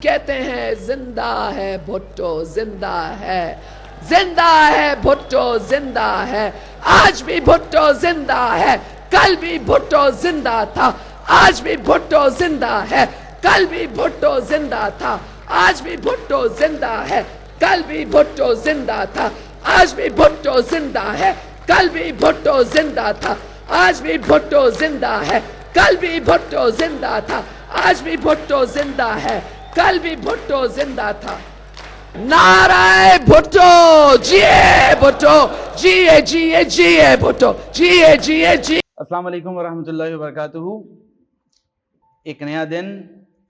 कहते हैं जिंदा है भुट्टो जिंदा है, जिंदा है भुट्टो जिंदा है, आज भी भुट्टो जिंदा है, कल भी भुट्टो जिंदा था, आज भी भुट्टो जिंदा है, कल भी भुट्टो जिंदा था, आज भी भुट्टो जिंदा है, कल भी भुट्टो जिंदा था, आज भी भुट्टो जिंदा है, कल भी भुट्टो जिंदा था, आज भी भुट्टो जिंदा है, कल भी भुट्टो जिंदा था, आज भी भुट्टो जिंदा है, कल भी भुट्टो जिंदा था। नाराय भुट्टो, जिए भुट्टो, जिए जिए जिए भुट्टो, जिए जिए जिए। अस्सलाम वालेकुम वरहमतुल्लाहि वबरकातुहू। एक नया दिन,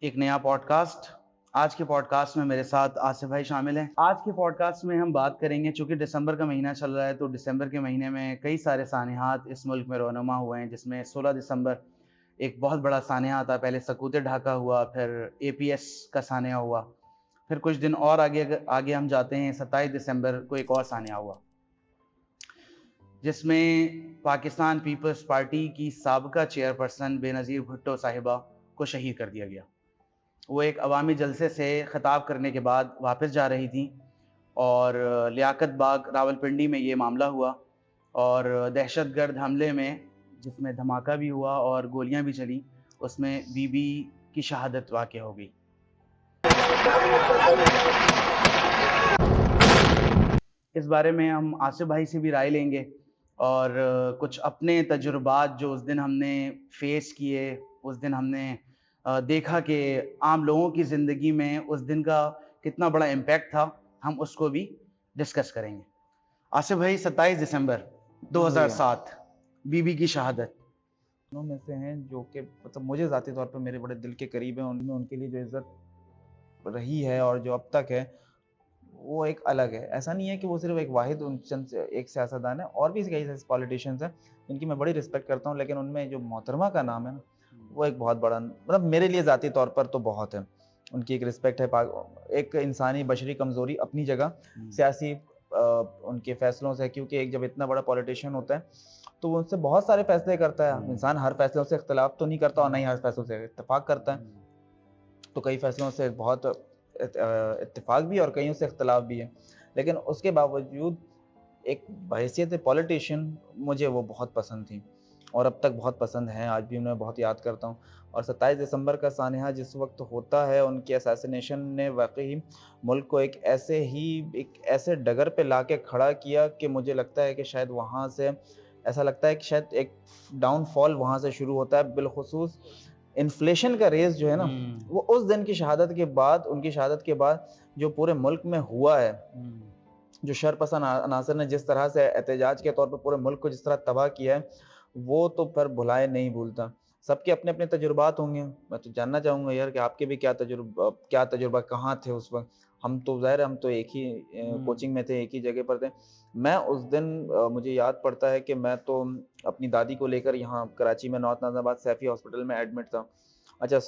एक नया पॉडकास्ट। आज के पॉडकास्ट में मेरे साथ आसिफ भाई शामिल हैं। आज के पॉडकास्ट में हम बात करेंगे, चूँकि दिसंबर का महीना चल रहा है, तो दिसंबर के महीने में कई सारे सानिहात इस मुल्क में रोनुमा हुए हैं, जिसमें 16 दिसंबर एक बहुत बड़ा सानिया था। पहले सकूते ढाका हुआ, फिर APS का सानिया हुआ, फिर कुछ दिन और आगे हम जाते हैं, 27 दिसंबर को एक और सानिया हुआ, जिसमें पाकिस्तान पीपल्स पार्टी की साबका चेयरपर्सन बेनज़ीर भुट्टो साहिबा को शहीद कर दिया गया। वो एक अवामी जलसे से ख़िताब करने के बाद वापस जा रही थी और लियाकत बाग रावलपिंडी में ये मामला हुआ और दहशतगर्द हमले में, जिसमें धमाका भी हुआ और गोलियां भी चली, उसमें बीबी की शहादत वाक़या हो गई। इस बारे में हम आसिफ भाई से भी राय लेंगे और कुछ अपने तजुर्बात जो उस दिन हमने फेस किए, उस दिन हमने देखा कि आम लोगों की ज़िंदगी में उस दिन का कितना बड़ा इम्पैक्ट था, हम उसको भी डिस्कस करेंगे। आसिफ भाई, 27 दिसंबर 2007 बीबी की शहादत में से हैं जो कि मतलब मुझे ज़ाती तौर पर मेरे बड़े दिल के करीब हैं। उनमें उनके लिए जो इज़्ज़त रही है और जो अब तक है वो एक अलग है। ऐसा नहीं है कि वो सिर्फ एक वाहिद एक सियासतदान है, और भी कई ऐसे पॉलिटिशियंस हैं जिनकी मैं बड़ी रिस्पेक्ट करता हूँ, लेकिन उनमें जो मोहतरमा का नाम है ना, वो एक बहुत बड़ा, मतलब मेरे लिए ज़ाती तौर पर तो बहुत है। उनकी एक रिस्पेक्ट है, एक इंसानी बशरी कमज़ोरी अपनी जगह, सियासी उनके फैसलों से, क्योंकि एक जब इतना बड़ा पॉलिटिशियन होता है तो वो उनसे बहुत सारे फैसले करता है। इंसान हर फैसलों से इख्तलाफ तो नहीं करता और नहीं हर फैसलों से इत्तेफाक करता है, तो कई फैसलों से बहुत इत्तेफाक भी और कईयों से इख्तलाफ भी है, लेकिन उसके बावजूद एक बहैसियत पॉलिटिशियन मुझे वो बहुत पसंद थी और अब तक बहुत पसंद है। आज भी उन्हें बहुत याद करता हूँ। और 27 दिसंबर का सानिया जिस वक्त होता है, उनके असैसिनेशन ने वाकई मुल्क को एक ऐसे डगर पे ला के खड़ा किया कि मुझे लगता है कि शायद वहाँ से ऐसा लगता है कि शायद एक डाउनफॉल वहाँ से शुरू होता है। बिलखुसूस इन्फ्लेशन का रेस जो है ना, वो उस दिन की शहादत के बाद, उनकी शहादत के बाद जो पूरे मुल्क में हुआ है, जो शरपसंद अनासर ने जिस तरह से एहतजाज के तौर पर पूरे मुल्क को जिस तरह तबाह किया है, वो तो फिर भुलाए नहीं भूलता। सबके अपने अपने तजुर्बात होंगे। मैं तो जानना चाहूँगा यार कि आपके भी क्या तजुर्बा, कहाँ थे उस वक्त? हम तो ज़ाहिर है, हम तो एक ही कोचिंग में थे, एक ही जगह पर थे। मैं उस दिन मुझे याद पड़ता है कि मैं तो अपनी दादी को लेकर यहाँ कराची में नॉर्थ नाज़िमाबाद सैफी हॉस्पिटल में एडमिट था। अच्छा,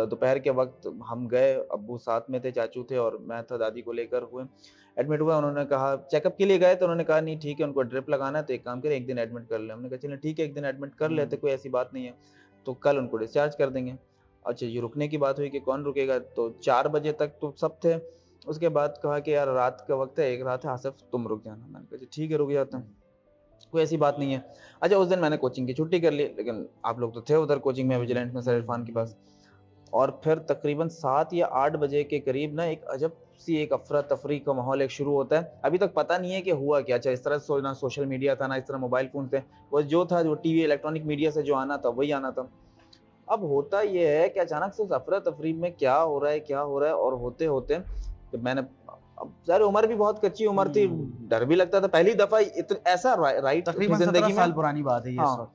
दोपहर के वक्त हम गए, अब्बू साथ में थे, चाचू थे और मैं था, दादी को लेकर हुए एडमिट हुआ। उन्होंने कहा, चेकअप के लिए गए तो उन्होंने कहा नहीं ठीक है, उनको ड्रिप लगाना है तो एक काम करें, एक दिन एडमिट कर लें। हमने कहा चलिए ठीक है, एक दिन एडमिट कर लेते, कोई ऐसी बात नहीं है, तो कल उनको डिस्चार्ज कर देंगे। अच्छा, ये रुकने की बात हुई कि कौन रुकेगा, तो 4 बजे तक तो सब थे। उसके बाद कहा कि यार रात का वक्त है, एक रात है, आसिफ तुम रुक जाना। मैंने कहा ठीक है, रुक जाता हूँ, कोई ऐसी बात नहीं है। अच्छा, उस दिन मैंने कोचिंग की छुट्टी कर ली, लेकिन आप लोग तो थे उधर कोचिंग में, विजिलेंट में सर इरफान के पास। और फिर तकरीबन 7 या 8 बजे के करीब ना एक अजब सी एक अफरा तफरी का माहौल एक शुरू होता है। अभी तक पता नहीं है कि हुआ क्या। अच्छा, इस तरह ना सोशल मीडिया था, ना इस तरह मोबाइल फोन थे, वो जो था, जो टीवी इलेक्ट्रॉनिक मीडिया से जो आना था वही आना था। अब होता ये है कि अचानक से उस अफरा तफरी में क्या हो रहा है, और होते होते जब मैंने, अब ज़ाहिर उम्र भी बहुत कच्ची उम्र थी, डर भी लगता था, पहली दफा ऐसा राइट तकरीबन जिंदगी 17 में। साल पुरानी बात है ये। हाँ,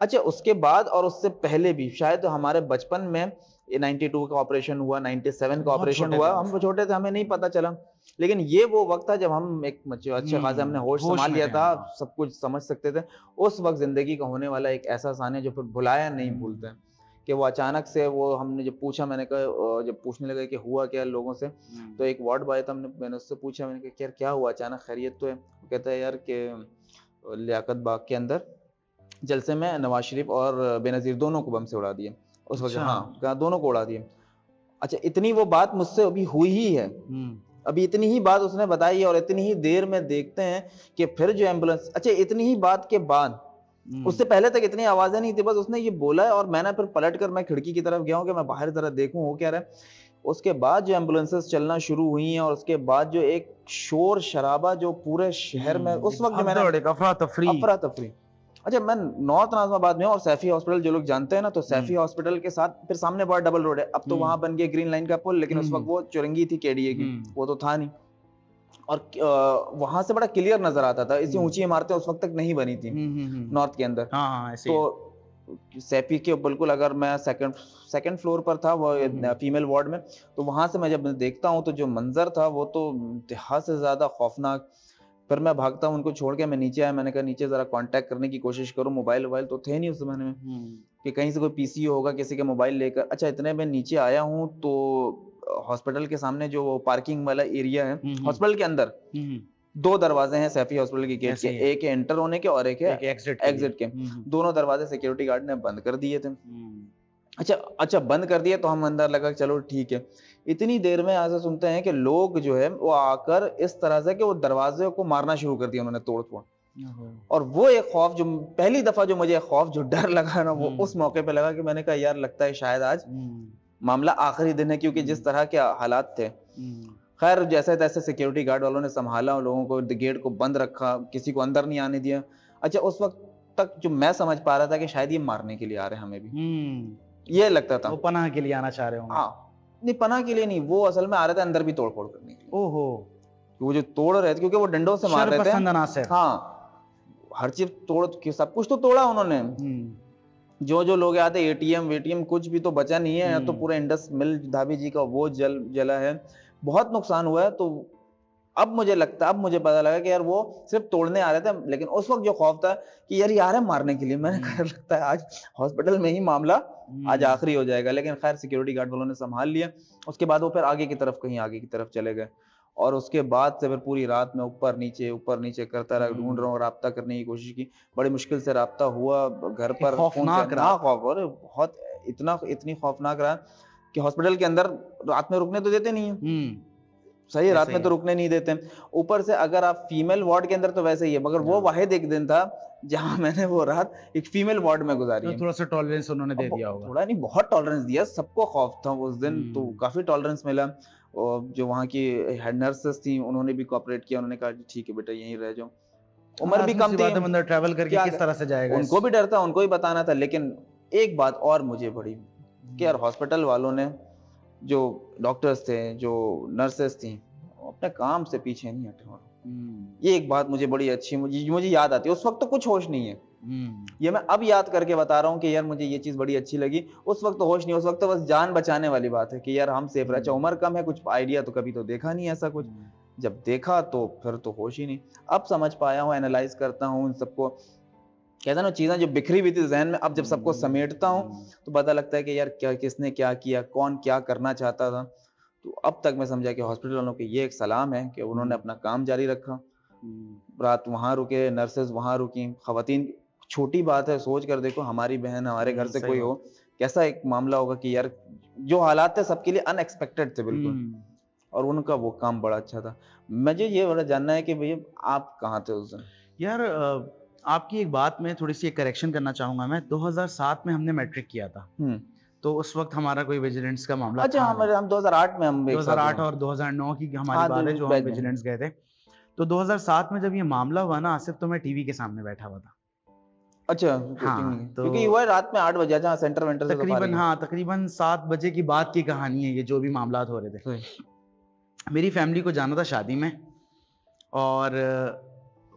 अच्छा, उसके बाद और उससे पहले भी शायद हमारे बचपन में 92 का ऑपरेशन हुआ, 97 का ऑपरेशन हुआ, हम छोटे थे, हमें नहीं पता चला, लेकिन ये वो वक्त था जब हम एक अच्छे खासे हमने होश संभाल लिया था, सब कुछ समझ सकते थे। उस वक्त जिंदगी का होने वाला एक ऐसा सानिया जो फिर भुलाया नहीं भूलते हैं, कि वो अचानक से वो हमने जब पूछा, मैंने कहा, जब पूछने लगे कि हुआ क्या लोगों से, तो एक वार्ड बॉय था, मैंने उससे पूछा, मैंने कहा यार क्या हुआ, अचानक खैरियत तो है? वो कहता है यार कि लियाकत बाग के अंदर जलसे में नवाज शरीफ और बेनज़ीर दोनों को बम से उड़ा दिए उस वक्त। हाँ, दोनों को उड़ा दिए। अच्छा, इतनी वो बात मुझसे अभी हुई ही है, अभी इतनी ही बात उसने बताई है और इतनी ही देर में देखते हैं कि फिर जो एम्बुलेंस, अच्छा इतनी ही बात के बाद, उससे पहले तक इतनी आवाजें नहीं थी, बस उसने ये बोला है और मैंने फिर पलट कर मैं खिड़की की तरफ गया हूं कि मैं बाहर जरा देखूं हो क्या रहा है। उसके बाद जो एम्बुलेंसेस चलना शुरू हुई हैं और उसके बाद जो एक शोर शराबा जो पूरे शहर में उस वक्त जो मैंने अफरा तफरी। अफरा तफरी। अच्छा, मैं नॉर्थ नाज़िमाबाद में हूं और सैफी हॉस्पिटल जो लोग जानते हैं ना, तो सैफी हॉस्पिटल के साथ फिर सामने बहुत डबल रोड है, अब तो वहां बन गया ग्रीन लाइन का पुल, लेकिन उस वक्त वो चुरंगी थी केडीए की, वो तो था नहीं। और वहां से बड़ा क्लियर नजर आता था, इतनी ऊंची इमारतें उस वक्त तक नहीं बनी थी नॉर्थ के अंदर। हाँ ऐसे ही है। तो सैफी के बिल्कुल, अगर मैं सेकंड फ्लोर पर था वो फीमेल वार्ड में, तो वहां से मैं जब देखता हूँ तो जो मंजर था वो तो इंतहा से ज्यादा खौफनाक। फिर मैं भागता हूँ, उनको छोड़ के मैं नीचे आया, मैंने कहा नीचे जरा कांटेक्ट करने की कोशिश करूँ, मोबाइल वोबाइल तो थे नहीं उस जमाने में कि कहीं से कोई पीसी होगा किसी के मोबाइल लेकर। अच्छा, इतने में नीचे आया हूँ तो हॉस्पिटल के सामने जो पार्किंग वाला एरिया है, हॉस्पिटल के अंदर दो दरवाजे हैं सैफी हॉस्पिटल की गेट के, एक है एंटर होने के और एक है एग्जिट के। दोनों दरवाजे सिक्योरिटी गार्ड ने बंद कर दिए थे। अच्छा बंद कर दिए तो हम अंदर लगा चलो ठीक है। इतनी देर में ऐसा सुनते हैं कि लोग जो है वो आकर इस तरह से कि वो दरवाजे को मारना शुरू कर दिया उन्होंने तोड़ तोड़। और वो एक खौफ, जो पहली दफा जो मुझे खौफ जो डर लगा ना, वो उस मौके पे लगा कि मैंने कहा यार लगता है शायद आज मामला आखिरी दिन है, क्योंकि जिस तरह के हालात थे। खैर जैसे तैसे सिक्योरिटी गार्ड वालों ने संभाला, लोगों को गेट को बंद रखा, किसी को अंदर नहीं आने दिया। अच्छा, उस वक्त तक जो मैं समझ पा रहा था कि शायद ये मारने के लिए आ रहे हैं, हमें भी ये लगता था। वो पनाह के लिए आना चाह रहे होंगे। हाँ, नहीं पनाह के लिए नहीं, वो असल में आ रहे थे अंदर भी तोड़ फोड़ करने के लिए। ओहो, वो जो तोड़ रहे थे क्योंकि वो डंडों से मार रहे थे। हाँ, हर चीज तोड़, सब कुछ तो तोड़ा उन्होंने। जो लोग आते, एटीएम वेटीएम कुछ भी तो बचा नहीं है। तो पूरा इंडस मिल धाबी जी का वो जला है, बहुत नुकसान हुआ है। तो अब मुझे पता लगा कि यार वो सिर्फ तोड़ने आ रहे थे, लेकिन उस वक्त जो खौफ था कि यार आ रहे हैं मारने के लिए। मैंने कहा लगता है आज हॉस्पिटल में ही मामला आज आखिरी हो जाएगा, लेकिन खैर सिक्योरिटी गार्ड वालों ने संभाल लिया। उसके बाद वो फिर आगे की तरफ चले गए। और उसके बाद से फिर पूरी रात में ऊपर नीचे करता रहा, ढूंढ रहा हूँ, राब्ता करने की कोशिश की, बड़ी मुश्किल से राब्ता हुआ घर पर। खौफनाक रहा, बहुत इतनी खौफनाक रहा कि हॉस्पिटल के अंदर रात में रुकने तो देते नहीं है। सही है, रात में तो रुकने नहीं देते। ऊपर से अगर आप फीमेल वार्ड के अंदर तो वैसे ही है, मगर वो वाहिद एक दिन था जहां मैंने वो रात एक फीमेल वार्ड में गुजारी है। थोड़ा सा टॉलरेंस उन्होंने दे दिया होगा। थोड़ा नहीं, बहुत टॉलरेंस दिया, सबको खौफ था उस दिन, तो काफी टॉलरेंस मिला। और जो वहाँ की हेड नर्सेस थी उन्होंने भी कोऑपरेट किया, उन्होंने कहा ठीक है बेटा यहीं रह जाओ। उम्र भी कम थी, बंदा ट्रैवल करके किस तरह से जाएगा, उनको भी डर था, उनको भी बताना था। लेकिन एक बात और मुझे बड़ी कि यार हॉस्पिटल वालों ने, जो डॉक्टर्स थे, जो नर्सेस थी, अपने काम से पीछे नहीं हटे। ये एक बात मुझे बड़ी अच्छी मुझे याद आती है। उस वक्त तो कुछ होश नहीं है, ये मैं अब याद करके बता रहा हूँ कि यार मुझे ये चीज बड़ी अच्छी लगी। उस वक्त तो होश नहीं, उस वक्त तो बस जान बचाने वाली बात है कि यार हम सेफ रहे। उम्र कम है, कुछ आइडिया तो कभी तो देखा नहीं ऐसा कुछ, जब देखा तो फिर तो होश ही नहीं। अब समझ पाया हूँ, एनालाइज करता हूँ इन सबको, कहता ना चीजें जो बिखरी हुई थी जहन में, अब जब सबको समेटता हूँ तो पता लगता है कि यार क्या, किसने क्या किया, कौन क्या करना चाहता था। तो अब तक मैं समझा कि हॉस्पिटल वालों के ये एक सलाम है कि उन्होंने अपना काम जारी रखा। रात वहां रुके, नर्सेज वहां रुकी, खवातीन, छोटी बात है, सोच कर देखो हमारी बहन हमारे घर से कोई हो, कैसा एक मामला होगा कि यार जो हालात थे सबके लिए अनएक्सपेक्टेड थे बिल्कुल, और उनका वो काम बड़ा अच्छा था। मुझे ये बड़ा जानना है कि भैया आप कहाँ थे उस दिन? यार आपकी एक बात में थोड़ी सी करेक्शन करना चाहूंगा मैं। 2007 में हमने मैट्रिक किया था, तो उस वक्त हमारा कोई विजिलेंस का मामला अच्छा, हम 2008 में, हम 2008 और 2009 की हमारी बात है जो हम विजिलेंस गए थे। तो 2007 में जब ये मामला हुआ ना आसिफ, तो मैं टीवी के सामने बैठा हुआ था। अच्छा, हाँ, तो क्योंकि हुआ रात में 8 बजे, जहाँ सेंटर वेंटर से तकरीबन, हाँ तकरीबन 7 बजे की बात की कहानी है ये, जो भी मामला हो रहे थे। मेरी फैमिली को जाना था शादी में, और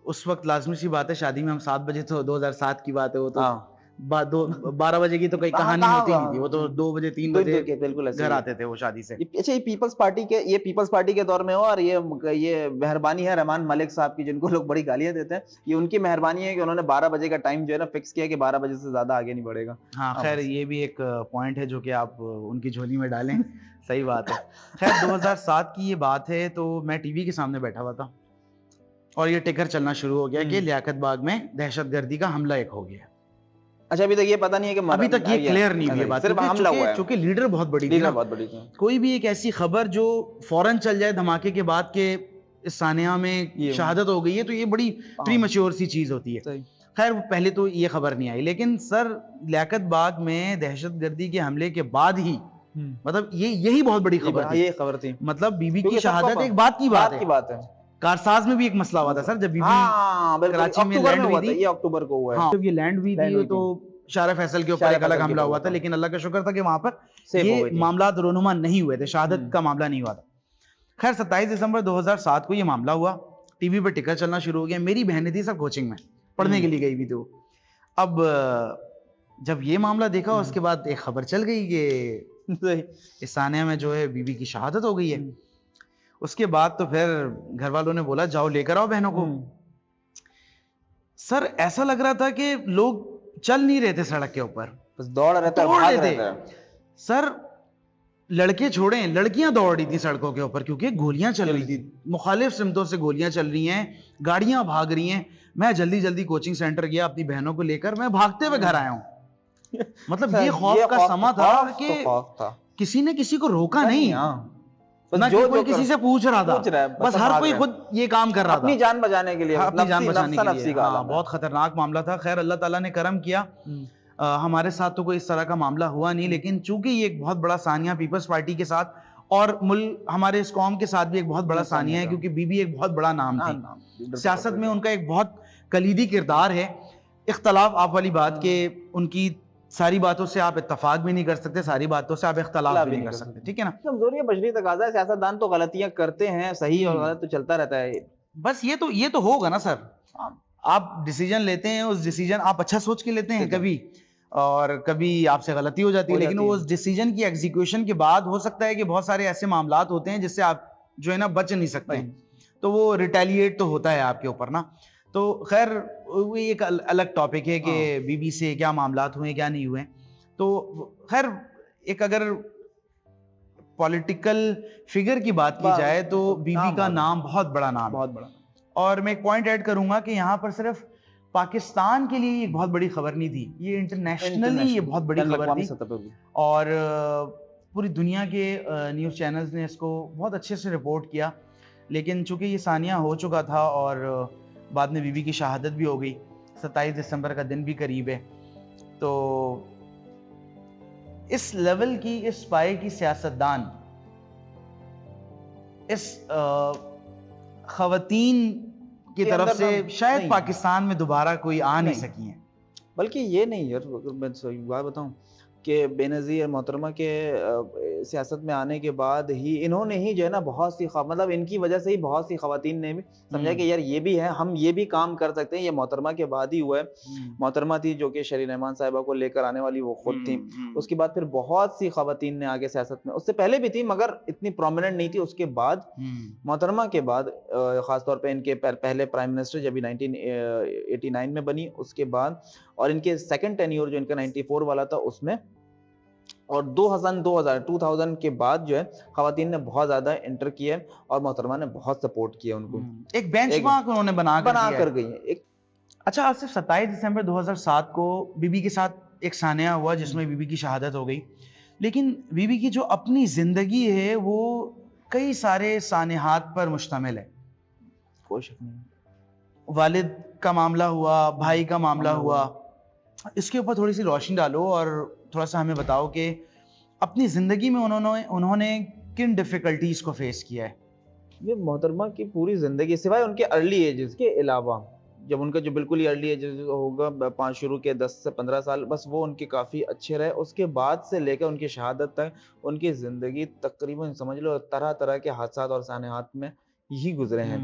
उस वक्त लाजमी सी बात है शादी में हम 7 बजे, तो 2007 की बात है वो, तो 12 बजे की तो कोई कहानी होती नहीं थी, वो तो 2 बजे 3 बजे बिल्कुल घर आते थे वो शादी से। अच्छा, ये पीपल्स पार्टी के दौर में हो, और ये मेहरबानी है रहमान मलिक साहब की, जिनको लोग बड़ी गालियां देते हैं, ये उनकी मेहरबानी है कि उन्होंने 12 बजे का टाइम जो है ना फिक्स किया कि 12 बजे से ज्यादा आगे नहीं बढ़ेगा। हाँ खैर, ये भी एक पॉइंट है जो कि आप उनकी झोली में डालें। सही बात है। खैर 2007 की ये बात है, तो मैं टीवी के सामने बैठा हुआ था और ये टिकर चलना शुरू हो गया कि लियाकत बाग में दहशतगर्दी का हमला एक हो गया। अच्छा अभी तक ये पता नहीं है कि अभी तक ये क्लियर नहीं हुई है बात, सिर्फ हमला हुआ है, चूंकि लीडर बहुत बड़ी थी लीडर ना, बहुत बड़ी थी। कोई भी एक ऐसी खबर जो फौरन चल जाए धमाके के बाद के इस सानिया में ये शहादत हो गई है, तो ये बड़ी प्रीमैच्योर सी चीज होती है। सही। खैर पहले तो ये खबर नहीं आई, लेकिन सर लियाकत बाग में दहशतगर्दी के हमले के बाद ही मतलब यही बहुत बड़ी खबर थी। ये खबर थी, मतलब बीबी की क्योंकि सबको शहादत एक बात की बात है। कारसाज में भी एक मसला हुआ था सर, जब बीबी कराची में लैंड हुई थी, ये अक्टूबर को हुआ है। हाँ, जब ये लैंड हुई थी तो शारा फैसल के ऊपर एक अलग हमला हुआ था, लेकिन अल्लाह का शुक्र था कि वहां पर ये मामला रोनुमा नहीं हुए थे, शहादत का मामला नहीं हुआ था। खैर 27 दिसंबर 2007 को ये मामला हुआ, टीवी पे टिकर चलना शुरू हो गया। मेरी बहनें थी सब कोचिंग में पढ़ने के लिए गई हुई थी। अब जब ये मामला देखा उसके बाद एक खबर चल गई कि इस सानिया में जो है बीबी की शहादत हो गई है। उसके बाद तो फिर घर वालों ने बोला जाओ लेकर आओ बहनों को। सर ऐसा लग रहा था कि लोग चल नहीं रहे थे सड़क के ऊपर, बस दौड़ रहे थे, भाग रहे थे। सर लड़के छोड़े, लड़कियां दौड़ रही थी सड़कों के ऊपर, क्योंकि गोलियां चल रही थी, मुखालिफ सिमतों से गोलियां चल रही हैं, गाड़ियां भाग रही हैं। मैं जल्दी जल्दी कोचिंग सेंटर गया अपनी बहनों को लेकर, मैं भागते हुए घर आया हूँ। मतलब ये खौफ का समा था कि किसी ने किसी को रोका नहीं, ना कोई किसी से पूछ रहा था, बस हर कोई खुद ये काम कर रहा था अपनी जान बचाने के लिए, अपनी जान बचाने के लिए। बहुत खतरनाक मामला था। खैर अल्लाह ताला ने करम किया, हमारे साथ तो कोई इस तरह का मामला हुआ नहीं, लेकिन चूंकि ये एक बहुत बड़ा सानिया पीपल्स पार्टी के साथ और मुल्क हमारे इस कौम के साथ भी एक बहुत बड़ा सानिया है, क्योंकि बीबी एक बहुत बड़ा नाम थी सियासत में, उनका एक बहुत कलीदी किरदार है। इख्तलाफ आप वाली बात के उनकी सारी बातों से आप इत्तफाक भी नहीं कर सकते, सारी बातों से आप इख्तलाफ भी नहीं कर सकते, ठीक है ना। कमजोरी है, बशरी तकाजा है, सियासतदान तो गलतियां करते हैं, सही और गलत तो चलता रहता है। बस ये तो होगा ना सर, आप डिसीजन लेते हैं, उस डिसीजन आप अच्छा सोच के लेते हैं कभी, और कभी आपसे गलती हो जाती है, लेकिन वो उस डिसीजन की एग्जीक्यूशन के बाद हो सकता है कि बहुत सारे ऐसे मामलात होते हैं जिससे आप जो है ना बच नहीं सकते, तो वो रिटेलिएट तो होता है आपके ऊपर ना। तो खैर वो एक अलग टॉपिक है कि बीबी से क्या मामलात हुए क्या नहीं हुए। तो खैर एक अगर पॉलिटिकल फिगर की बात की जाए तो बीबी का नाम बहुत बड़ा नाम, बहुत बड़ा। और मैं एक पॉइंट ऐड करूंगा कि यहाँ पर सिर्फ पाकिस्तान के लिए एक बहुत बड़ी खबर नहीं थी, ये इंटरनेशनली ये बहुत बड़ी खबर थी, और पूरी दुनिया के न्यूज़ चैनल्स ने इसको बहुत अच्छे से रिपोर्ट किया। लेकिन चूंकि ये सानिया हो चुका था और बाद में बीबी की शहादत भी हो गई, 27 दिसंबर का दिन भी करीब है, तो इस लेवल की, इस पाए की सियासतदान इस खवातीन की तरफ से शायद पाकिस्तान में दोबारा कोई आ नहीं सकी है। बल्कि ये नहीं यार, अगर मैं सही बात बताऊं कि बेनज़ीर मोहतरमा के सियासत में आने के बाद ही इन्होंने ही जो है ना बहुत सी मतलब इनकी वजह से ही बहुत सी खवातीन ने भी समझा कि यार ये भी है, हम ये भी काम कर सकते हैं। ये मोहतरमा के बाद ही हुआ है। मोहतरमा थी जो कि शरीन रहमान साहिबा को लेकर आने वाली, वो खुद थी। उसके बाद फिर बहुत सी खवातीन ने आगे सियासत में, उससे पहले भी थी मगर इतनी प्रोमिनेंट नहीं थी। उसके बाद मोहतरमा के बाद खासतौर पर इनके पहले प्राइम मिनिस्टर जब 1989 में बनी, उसके बाद और इनके सेकंड टेन्योर जो इनका 94 वाला था उसमें, और 2000 के बाद जो है खवातीन ने बहुत ज्यादा एंटर किया है और मोहतरमा ने बहुत सपोर्ट किया उनको। एक बेंचमार्क उन्होंने बना कर गई है। अच्छा, आज सिर्फ 27 दिसंबर 2007 को बीबी के साथ एक सानिया हुआ जिसमें बीबी की शहादत हो गई, लेकिन बीबी की जो अपनी जिंदगी है वो कई सारे सानिहात पर मुश्तमिल है। कोई शक नहीं। वालिद का मामला हुआ, भाई का मामला हुआ, इसके ऊपर थोड़ी सी रोशनी डालो और थोड़ा सा हमें बताओ कि अपनी जिंदगी में उन्होंने किन डिफिकल्टीज को फेस किया है। ये मोहतरमा की पूरी जिंदगी सिवाय उनके अर्ली एजेस के अलावा, जब उनका जो बिल्कुल ही अर्ली एज होगा शुरू के 10 से 15 साल, बस वो उनके काफ़ी अच्छे रहे। उसके बाद से लेकर उनकी शहादत तक उनकी ज़िंदगी तकरीबन समझ लो तरह तरह के हादसात और सानेहात में ही गुजरे हैं।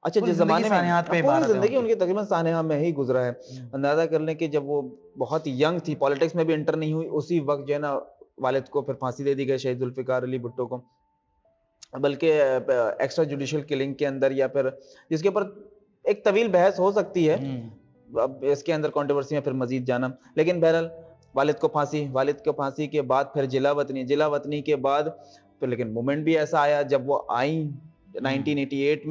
अच्छा, जिस जमाने में पूरी जिंदगी उनकी तकरीबन सानेहा में ही गुजरा है। अंदाजा कर लें कि जब वो बहुत यंग थी, पॉलिटिक्स में भी एंटर नहीं हुई, उसी वक्त जो है ना वालिद को फिर फांसी दे दी गई, शहीद जुल्फिकार अली भुट्टो को, बल्कि एक्स्ट्रा जुडिशियल किलिंग के अंदर, या फिर जिसके ऊपर एक तवील बहस हो सकती है, अब इसके अंदर कंट्रोवर्सी में फिर मजीद जाना। लेकिन बहरहाल वालिद को फांसी के बाद फिर जिला वतनी के बाद फिर लेकिन मूवमेंट भी ऐसा आया जब वो आई 1988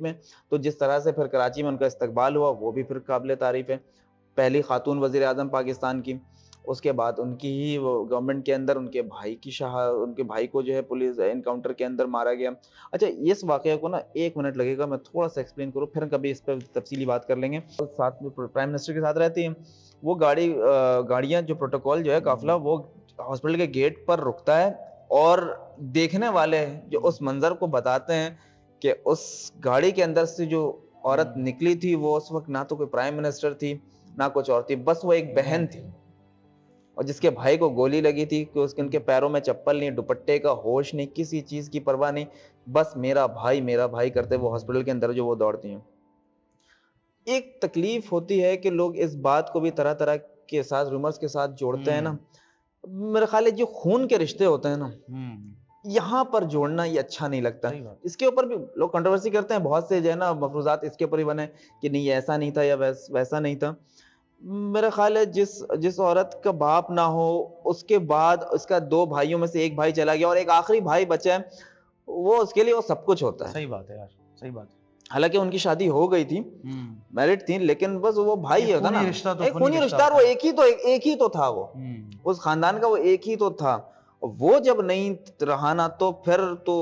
में, तो जिस तरह से फिर कराची में उनका इस्तकबाल हुआ वो भी फिर काबिल तारीफ है। पहली खातून वज़ीर आज़म पाकिस्तान की। उसके बाद उनकी ही वो गवर्नमेंट के अंदर उनके भाई को जो है पुलिस एनकाउंटर के अंदर मारा गया। अच्छा, इस वाक़या को ना 1 मिनट लगेगा मैं थोड़ा-सा एक्सप्लेन करूँ, फिर कभी इस पे तफ़सीली बात कर लेंगे। साथ में प्राइम मिनिस्टर के साथ रहती हैं। वो गाड़ियाँ जो प्रोटोकॉल जो है काफ़िला वो हॉस्पिटल के गेट पर रुकता है और देखने वाले जो उस मंज़र को बताते हैं कि उस गाड़ी के अंदर से जो औरत निकली थी वो उस वक़्त ना तो कोई प्राइम मिनिस्टर थी, ना कुछ और थी, बस वो एक बहन थी। और जिसके भाई को गोली लगी थी कि उनके पैरों में चप्पल नहीं, दुपट्टे का होश नहीं, किसी चीज़ की परवाह नहीं, बस मेरा भाई करते वो हॉस्पिटल के अंदर जो वो दौड़ती हैं। एक तकलीफ होती है कि लोग इस बात को भी तरह-तरह के साथ रूमर्स के साथ जोड़ते हैं ना। मेरा ख्याल है जो खून के रिश्ते होते हैं ना, यहाँ पर जोड़ना ये अच्छा नहीं लगता। इसके ऊपर भी लोग कंट्रोवर्सी करते हैं, बहुत से जो है ना मफरूज़ात इसके ऊपर ही बने कि नहीं ऐसा नहीं था या वैसा नहीं था। मेरा ख्याल है जिस औरत का बाप ना हो, उसके बाद उसका 2 भाइयों में से 1 भाई चला गया और एक आखिरी भाई बचा है, वो उसके लिए वो सब कुछ होता है। सही बात है यार, सही बात है। हालांकि उनकी शादी हो गई थी, मैरिड थी, लेकिन बस वो भाई होता ना, एक खूनी रिश्ता, वो एक ही तो था, वो उस खानदान का वो एक ही तो था। वो जब नहीं रहा ना, तो फिर तो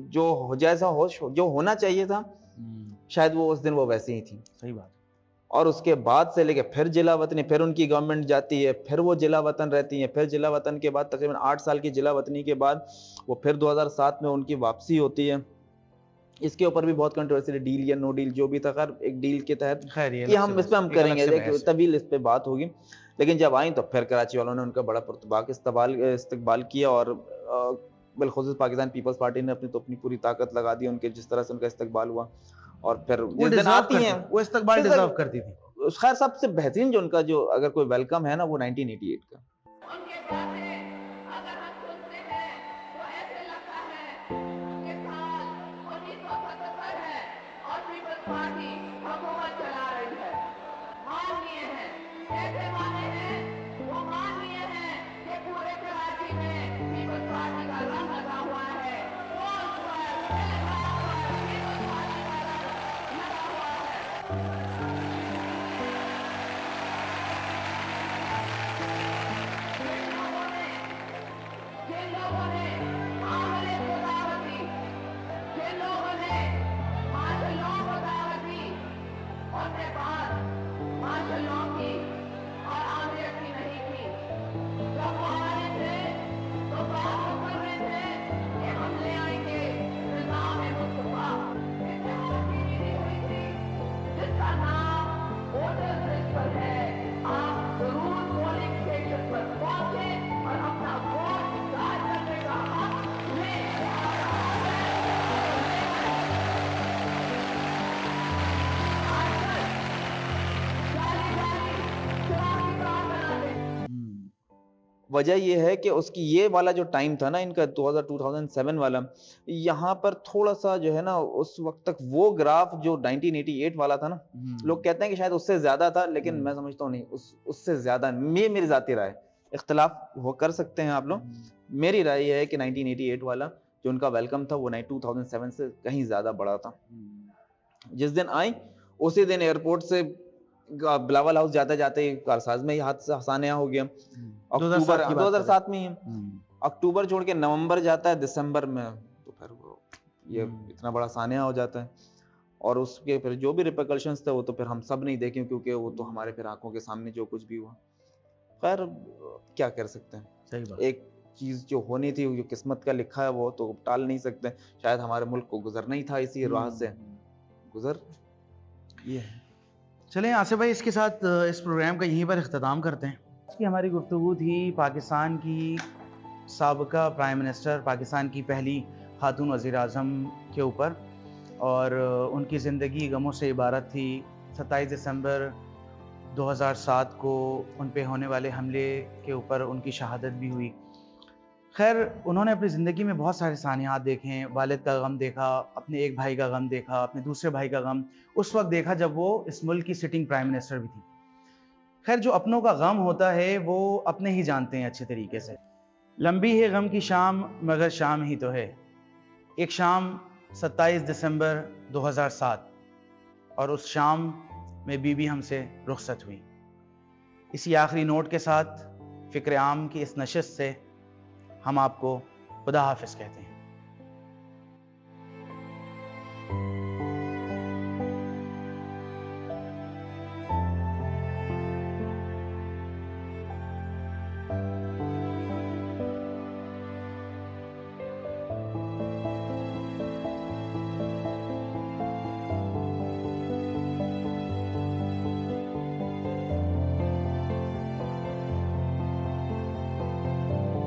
जो होना चाहिए था, शायद वो उस दिन वो वैसे ही थी। सही बात। और उसके बाद से लेके फिर जिला वतनी, फिर उनकी गवर्नमेंट जाती है, फिर वो जिला वतन रहती है, फिर जिला वतन के बाद तकरीबन 8 साल की जिला वतनी के बाद वो फिर 2007 में उनकी वापसी होती है। इसके ऊपर भी बहुत कंट्रोवर्सी, डील या नो डील जो भी था, खैर एक डील के तहत कि हम इस पे हम करेंगे, तभी इस पे बात होगी। लेकिन जब आई तो फिर कराची वालों ने उनका बड़ा पुरतबाक इस्तकबाल किया और बिलखुसूस पाकिस्तान पीपल्स पार्टी ने अपनी पूरी ताकत लगा दी उनके, जिस तरह से उनका इस्तकबाल हुआ। और फिर जिस दिन आती हैं वो इस्तकबाल डिजर्व करती थी। खैर सबसे बेहतरीन जो उनका जो अगर कोई वेलकम है ना, वो 1988 का। वजह यह है कि उसकी ये वाला जो टाइम था ना इनका 2007 वाला, यहाँ पर थोड़ा सा जो है ना उस वक्त तक वो ग्राफ जो 1988 वाला था ना, लोग कहते हैं कि शायद उससे ज्यादा था, लेकिन मैं समझता हूँ नहीं, उससे ज्यादा, मेरी जाती राय, इख्तलाफ वो कर सकते हैं आप लोग। मेरी राय ये है कि 1988 वाला जो उनका वेलकम था वो 2007 से कहीं ज्यादा बड़ा था। जिस दिन आई उसी दिन एयरपोर्ट से बिलावल हाउस जाते जाते कारसाज में हादसा हसानिया हो गया। अक्टूबर 2007 में ही, अक्टूबर छोड़ के नवंबर जाता है, दिसंबर में तो फिर ये इतना बड़ा सानिया हो जाता है। और उसके फिर जो भी रिपरकशंस थे वो तो फिर हम सब नहीं देखे, क्योंकि वो तो हमारे फिर आंखों के सामने जो कुछ भी हुआ। खैर क्या कर सकते हैं, सही बात। एक चीज जो होनी थी, जो किस्मत का लिखा है वो तो टाल नहीं सकते। शायद हमारे मुल्क को गुजरना ही था इसी राह से, गुजर ये है। चलें आसिफ भाई, इसके साथ इस प्रोग्राम का यहीं पर इख्तिताम करते हैं। आज की हमारी गुफ्तगू थी पाकिस्तान की साबिका प्राइम मिनिस्टर, पाकिस्तान की पहली खातून वज़ीर आज़म के ऊपर, और उनकी ज़िंदगी गमों से इबारत थी। 27 दिसंबर 2007 को उन पे होने वाले हमले के ऊपर उनकी शहादत भी हुई। खैर, उन्होंने अपनी ज़िंदगी में बहुत सारे सानियात देखे हैं। वालिद का गम देखा, अपने एक भाई का गम देखा, अपने दूसरे भाई का गम उस वक्त देखा जब वो इस मुल्क की सिटिंग प्राइम मिनिस्टर भी थी। खैर, जो अपनों का गम होता है वो अपने ही जानते हैं अच्छे तरीके से। लंबी है गम की शाम मगर शाम ही तो है। एक शाम 27 दिसंबर 2007, और उस शाम में बीबी हमसे रुखसत हुई। इसी आखिरी नोट के साथ फ़िक्र आम की इस नशिस्त से हम आपको खुदा हाफिज़ कहते हैं।